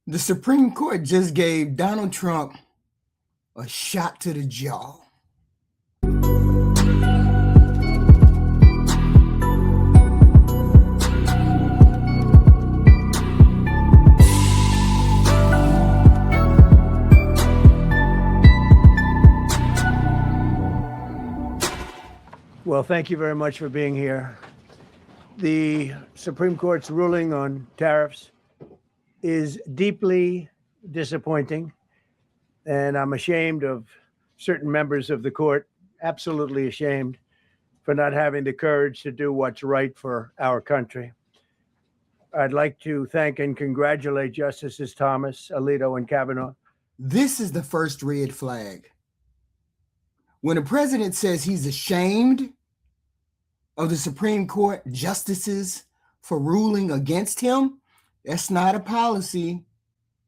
The Supreme Court just gave Donald Trump a shot to the jaw. Well, thank you very much for being here. The Supreme Court's ruling on tariffs is deeply disappointing, and I'm ashamed of certain members of the court, absolutely ashamed, for not having the courage to do what's right for our country. I'd like to thank and congratulate Justices Thomas, Alito, and Kavanaugh. This is the first red flag. When the president says he's ashamed of the Supreme Court justices for ruling against him, that's not a policy.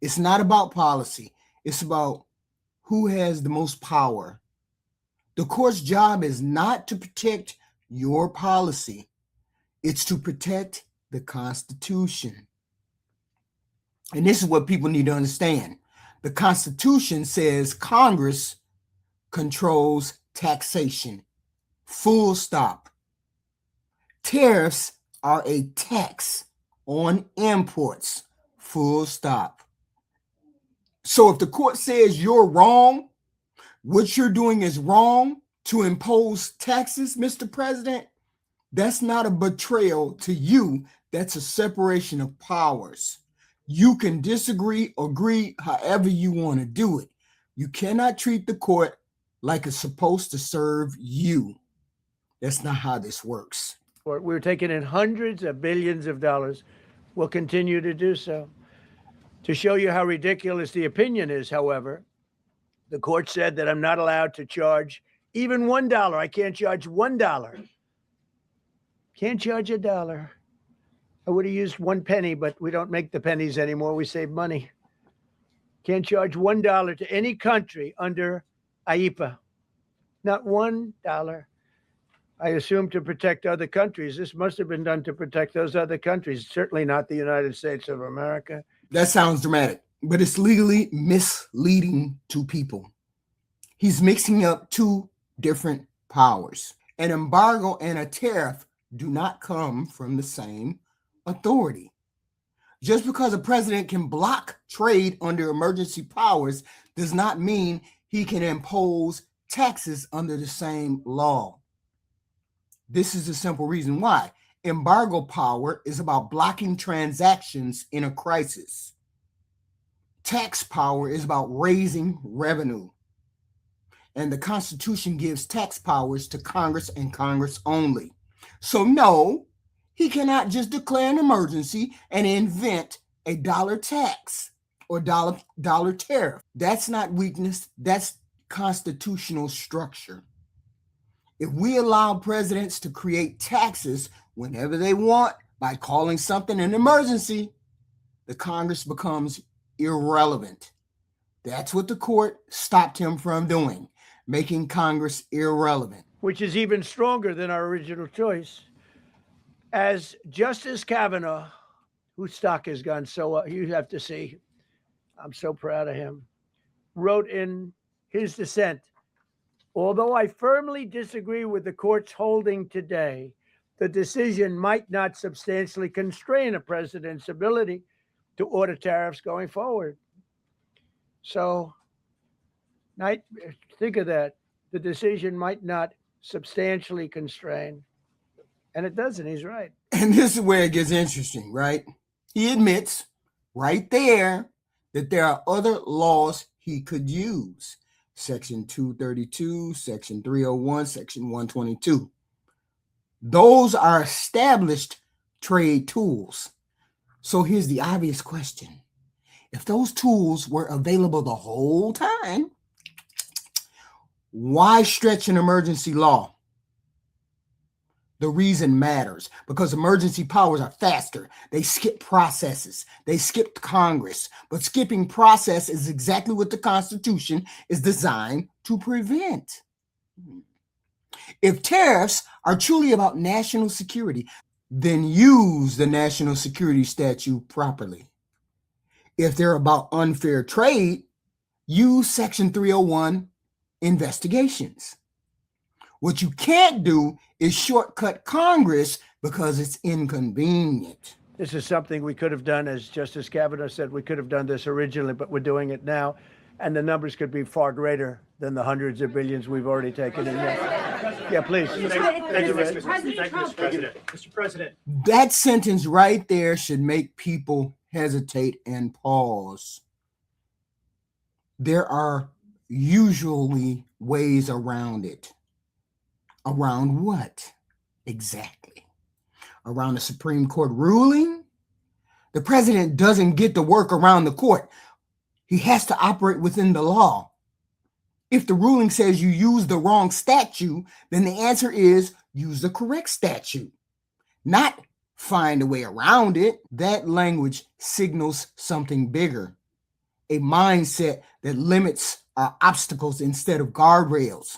It's not about policy. It's about who has the most power. The court's job is not to protect your policy. It's to protect the Constitution. And this is what people need to understand. The Constitution says Congress controls taxation. Full stop. Tariffs are a tax on imports. Full stop. So if the court says you're wrong, what you're doing is wrong to impose taxes, Mr. President, that's not a betrayal to you. That's a separation of powers. You can disagree, agree, however you want to do it. You cannot treat the court like it's supposed to serve you. That's not how this works. We're taking in hundreds of billions of dollars. We'll continue to do so. To show you how ridiculous the opinion is, however, the court said that I'm not allowed to charge even $1. I can't charge $1. Can't charge $1. I would have used 1 penny, but we don't make the pennies anymore. We save money. Can't charge $1 to any country under IEPA. Not $1. I assume to protect other countries. This must have been done to protect those other countries, certainly not the United States of America. That sounds dramatic, but it's legally misleading to people. He's mixing up two different powers. An embargo and a tariff do not come from the same authority. Just because a president can block trade under emergency powers does not mean he can impose taxes under the same law. This is the simple reason why. Embargo power is about blocking transactions in a crisis. Tax power is about raising revenue. And the Constitution gives tax powers to Congress and Congress only. So no, he cannot just declare an emergency and invent a dollar tax or dollar tariff. That's not weakness. That's constitutional structure. If we allow presidents to create taxes whenever they want by calling something an emergency, the Congress becomes irrelevant. That's what the court stopped him from doing, making Congress irrelevant. Which is even stronger than our original choice. As Justice Kavanaugh, whose stock has gone so up, you have to see, I'm so proud of him, wrote in his dissent, although I firmly disagree with the court's holding today, the decision might not substantially constrain a president's ability to order tariffs going forward. So, think of that. The decision might not substantially constrain. And it doesn't. He's right. And this is where it gets interesting, right? He admits right there that there are other laws he could use. Section 232, Section 301, Section 122. Those are established trade tools. So here's the obvious question. If those tools were available the whole time, why stretch an emergency law? The reason matters because emergency powers are faster. They skip processes. They skip Congress. But skipping process is exactly what the Constitution is designed to prevent. If tariffs are truly about national security, then use the national security statute properly. If they're about unfair trade, use Section 301 investigations. What you can't do is shortcut Congress because it's inconvenient. This is something we could have done, as Justice Kavanaugh said, we could have done this originally, but we're doing it now. And the numbers could be far greater than the hundreds of billions we've already taken in. Yeah, please. Thank you, Mr. President. Mr. President. That sentence right there should make people hesitate and pause. There are usually ways around it. Around what? Exactly. Around the Supreme Court ruling? The president doesn't get to work around the court. He has to operate within the law. If the ruling says you use the wrong statute, then the answer is use the correct statute, not find a way around it. That language signals something bigger, a mindset that limits our obstacles instead of guardrails,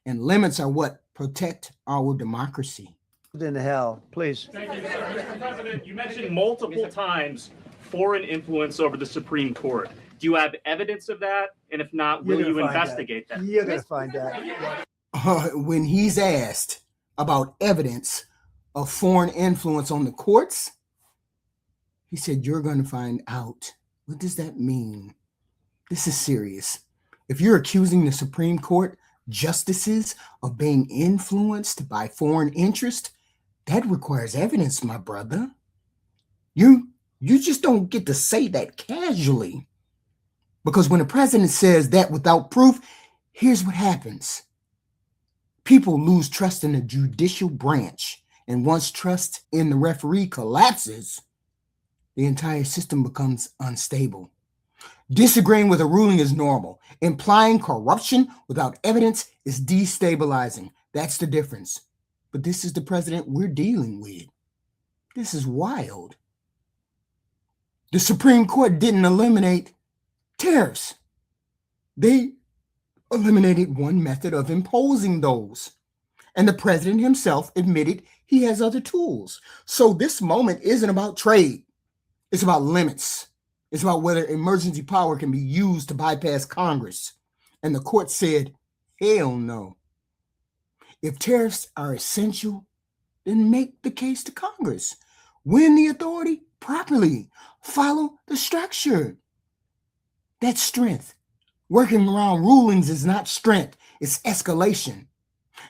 and limits are what protect our democracy. In hell, please. Thank you, Mr. President. You mentioned multiple times foreign influence over the Supreme Court. Do you have evidence of that? And if not, will you investigate that? You're going to find out. When he's asked about evidence of foreign influence on the courts, he said, you're going to find out. What does that mean? This is serious. If you're accusing the Supreme Court justices of being influenced by foreign interest, that requires evidence, my brother. You just don't get to say that casually. Because when the president says that without proof, here's what happens. People lose trust in the judicial branch. And once trust in the referee collapses, the entire system becomes unstable. Disagreeing with a ruling is normal. Implying corruption without evidence is destabilizing. That's the difference. But this is the president we're dealing with. This is wild. The Supreme Court didn't eliminate tariffs. They eliminated one method of imposing those. And the president himself admitted he has other tools. So this moment isn't about trade. It's about limits. It's about whether emergency power can be used to bypass Congress. And the court said, hell no. If tariffs are essential, then make the case to Congress. Win the authority properly. Follow the structure. That's strength. Working around rulings is not strength. It's escalation.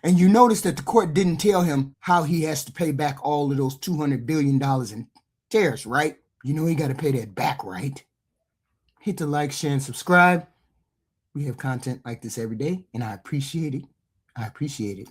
And you notice that the court didn't tell him how he has to pay back all of those $200 billion in tariffs, right? You know he got to pay that back, right? Hit the like, share, and subscribe. We have content like this every day, and I appreciate it. I appreciate it.